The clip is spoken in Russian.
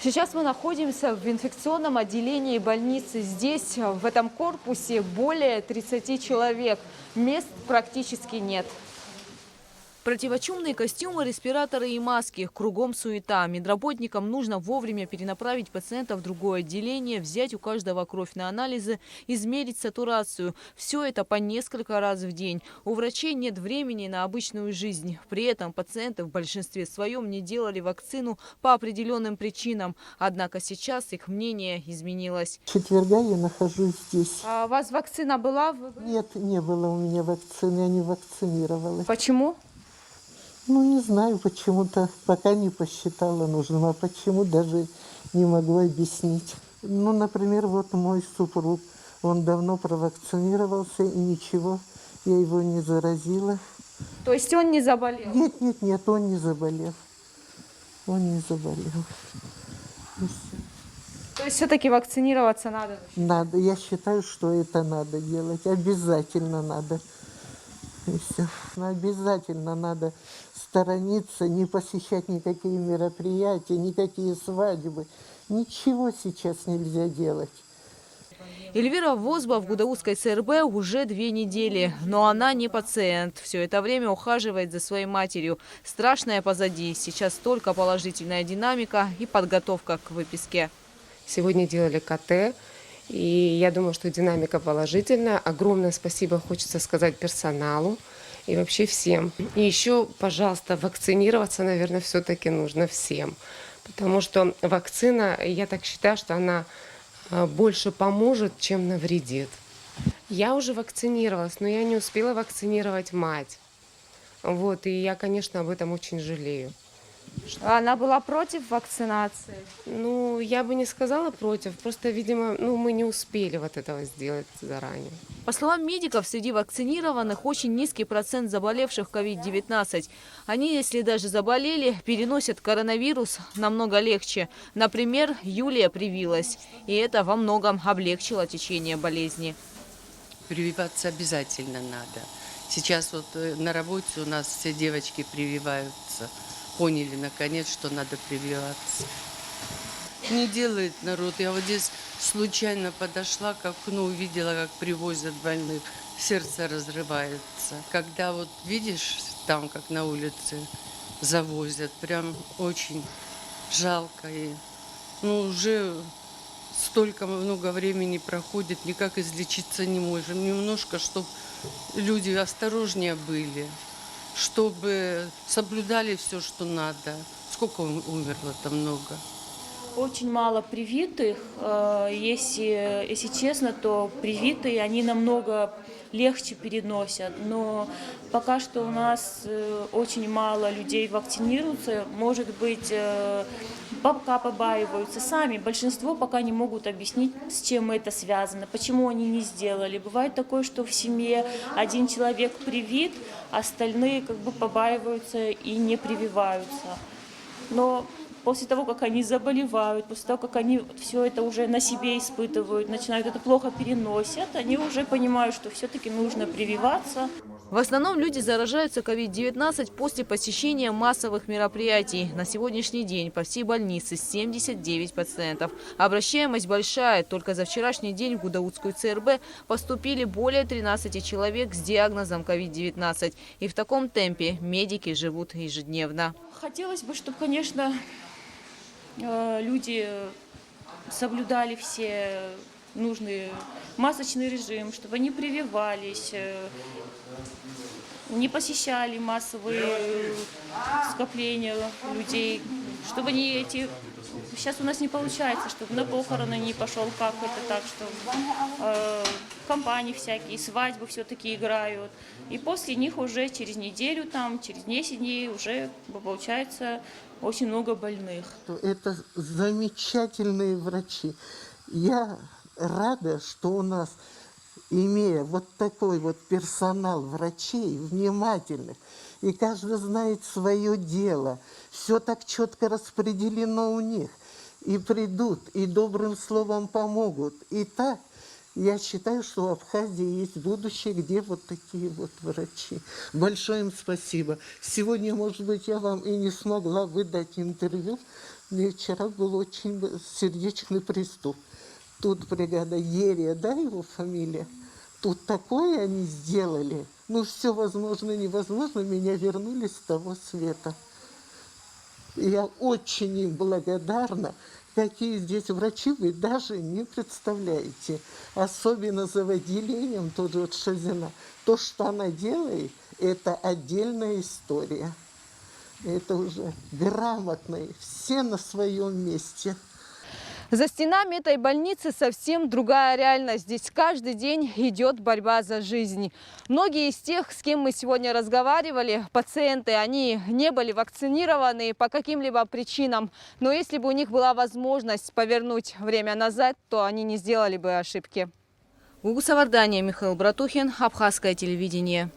Сейчас мы находимся в инфекционном отделении больницы. Здесь, в этом корпусе, более 30 человек. Мест практически нет. Противочумные костюмы, респираторы и маски. Кругом суета. Медработникам нужно вовремя перенаправить пациента в другое отделение, взять у каждого кровь на анализы, измерить сатурацию. Все это по несколько раз в день. У врачей нет времени на обычную жизнь. При этом пациенты в большинстве своем не делали вакцину по определенным причинам. Однако сейчас их мнение изменилось. С четверга я нахожусь здесь. А у вас вакцина была? Нет, не было у меня вакцины, я не вакцинировалась. Почему? Ну, не знаю, почему-то пока не посчитала нужным, а почему даже не могу объяснить. Ну, например, вот мой супруг, он давно провакцинировался и ничего, я его не заразила. То есть он не заболел? Нет, он не заболел. Он не заболел. И всё. То есть все-таки вакцинироваться надо? Надо, я считаю, что это надо делать, обязательно надо. И все. Но обязательно надо сторониться, не посещать никакие мероприятия, никакие свадьбы. Ничего сейчас нельзя делать. Эльвира Возба в Гудаутской ЦРБ уже 2 недели. Но она не пациент. Все это время ухаживает за своей матерью. Страшное позади. Сейчас только положительная динамика и подготовка к выписке. Сегодня делали КТ. И я думаю, что динамика положительная. Огромное спасибо хочется сказать персоналу и вообще всем. И еще, пожалуйста, вакцинироваться, наверное, все-таки нужно всем. Потому что вакцина, я так считаю, что она больше поможет, чем навредит. Я уже вакцинировалась, но я не успела вакцинировать мать. Вот, и я, конечно, об этом очень жалею. Она была против вакцинации? Ну, я бы не сказала против, просто, видимо, мы не успели вот этого сделать заранее. По словам медиков, среди вакцинированных очень низкий процент заболевших COVID-19. Они, если даже заболели, переносят коронавирус намного легче. Например, Юлия привилась. И это во многом облегчило течение болезни. Прививаться обязательно надо. Сейчас вот на работе у нас все девочки прививаются. Поняли, наконец, что надо прививаться. Не делает народ. Я вот здесь случайно подошла к окну, увидела, как привозят больных. Сердце разрывается. Когда вот видишь там, как на улице завозят, прям очень жалко. И, уже столько много времени проходит, никак излечиться не можем. Немножко, чтобы люди осторожнее были, чтобы соблюдали все, что надо. Сколько умерло-то много? Очень мало привитых. Если честно, то привитые, они намного легче переносят. Но пока что у нас очень мало людей вакцинируются. Может быть, пока побаиваются сами. Большинство пока не могут объяснить, с чем это связано, почему они не сделали. Бывает такое, что в семье один человек привит, остальные побаиваются и не прививаются. Но после того, как они заболевают, после того, как они все это уже на себе испытывают, начинают это плохо переносят, они уже понимают, что все-таки нужно прививаться. В основном люди заражаются COVID-19 после посещения массовых мероприятий. На сегодняшний день по всей больнице 79 пациентов. Обращаемость большая. Только за вчерашний день в Гудаутскую ЦРБ поступили более 13 человек с диагнозом COVID-19. И в таком темпе медики живут ежедневно. Хотелось бы, чтобы, конечно, люди соблюдали все нужный масочный режим, чтобы они прививались, не посещали массовые скопления людей, чтобы они эти... Сейчас у нас не получается, чтобы на похороны не пошел как это так, что компании всякие, свадьбы все-таки играют. И после них уже через неделю, через 10 дней уже получается очень много больных. Это замечательные врачи. Я рада, что у нас, имея вот такой вот персонал врачей, внимательных, и каждый знает свое дело, все так четко распределено у них, и придут, и добрым словом помогут, и так, Я считаю, что в Абхазии есть будущее, где вот такие вот врачи. Большое им спасибо. Сегодня, может быть, я вам и не смогла выдать интервью. Мне вчера был очень сердечный приступ. Тут бригада Ерия, да, его фамилия? Тут такое они сделали. Ну, все возможно и невозможно. Меня вернули с того света. И я очень им благодарна. Какие здесь врачи, вы даже не представляете. Особенно за отделением, тоже вот Шазина. То, что она делает, это отдельная история. Это уже грамотные, все на своем месте. За стенами этой больницы совсем другая реальность. Здесь каждый день идет борьба за жизнь. Многие из тех, с кем мы сегодня разговаривали, пациенты, они не были вакцинированы по каким-либо причинам. Но если бы у них была возможность повернуть время назад, то они не сделали бы ошибки. Гугу Савардания, Михаил Братухин, Абхазское телевидение.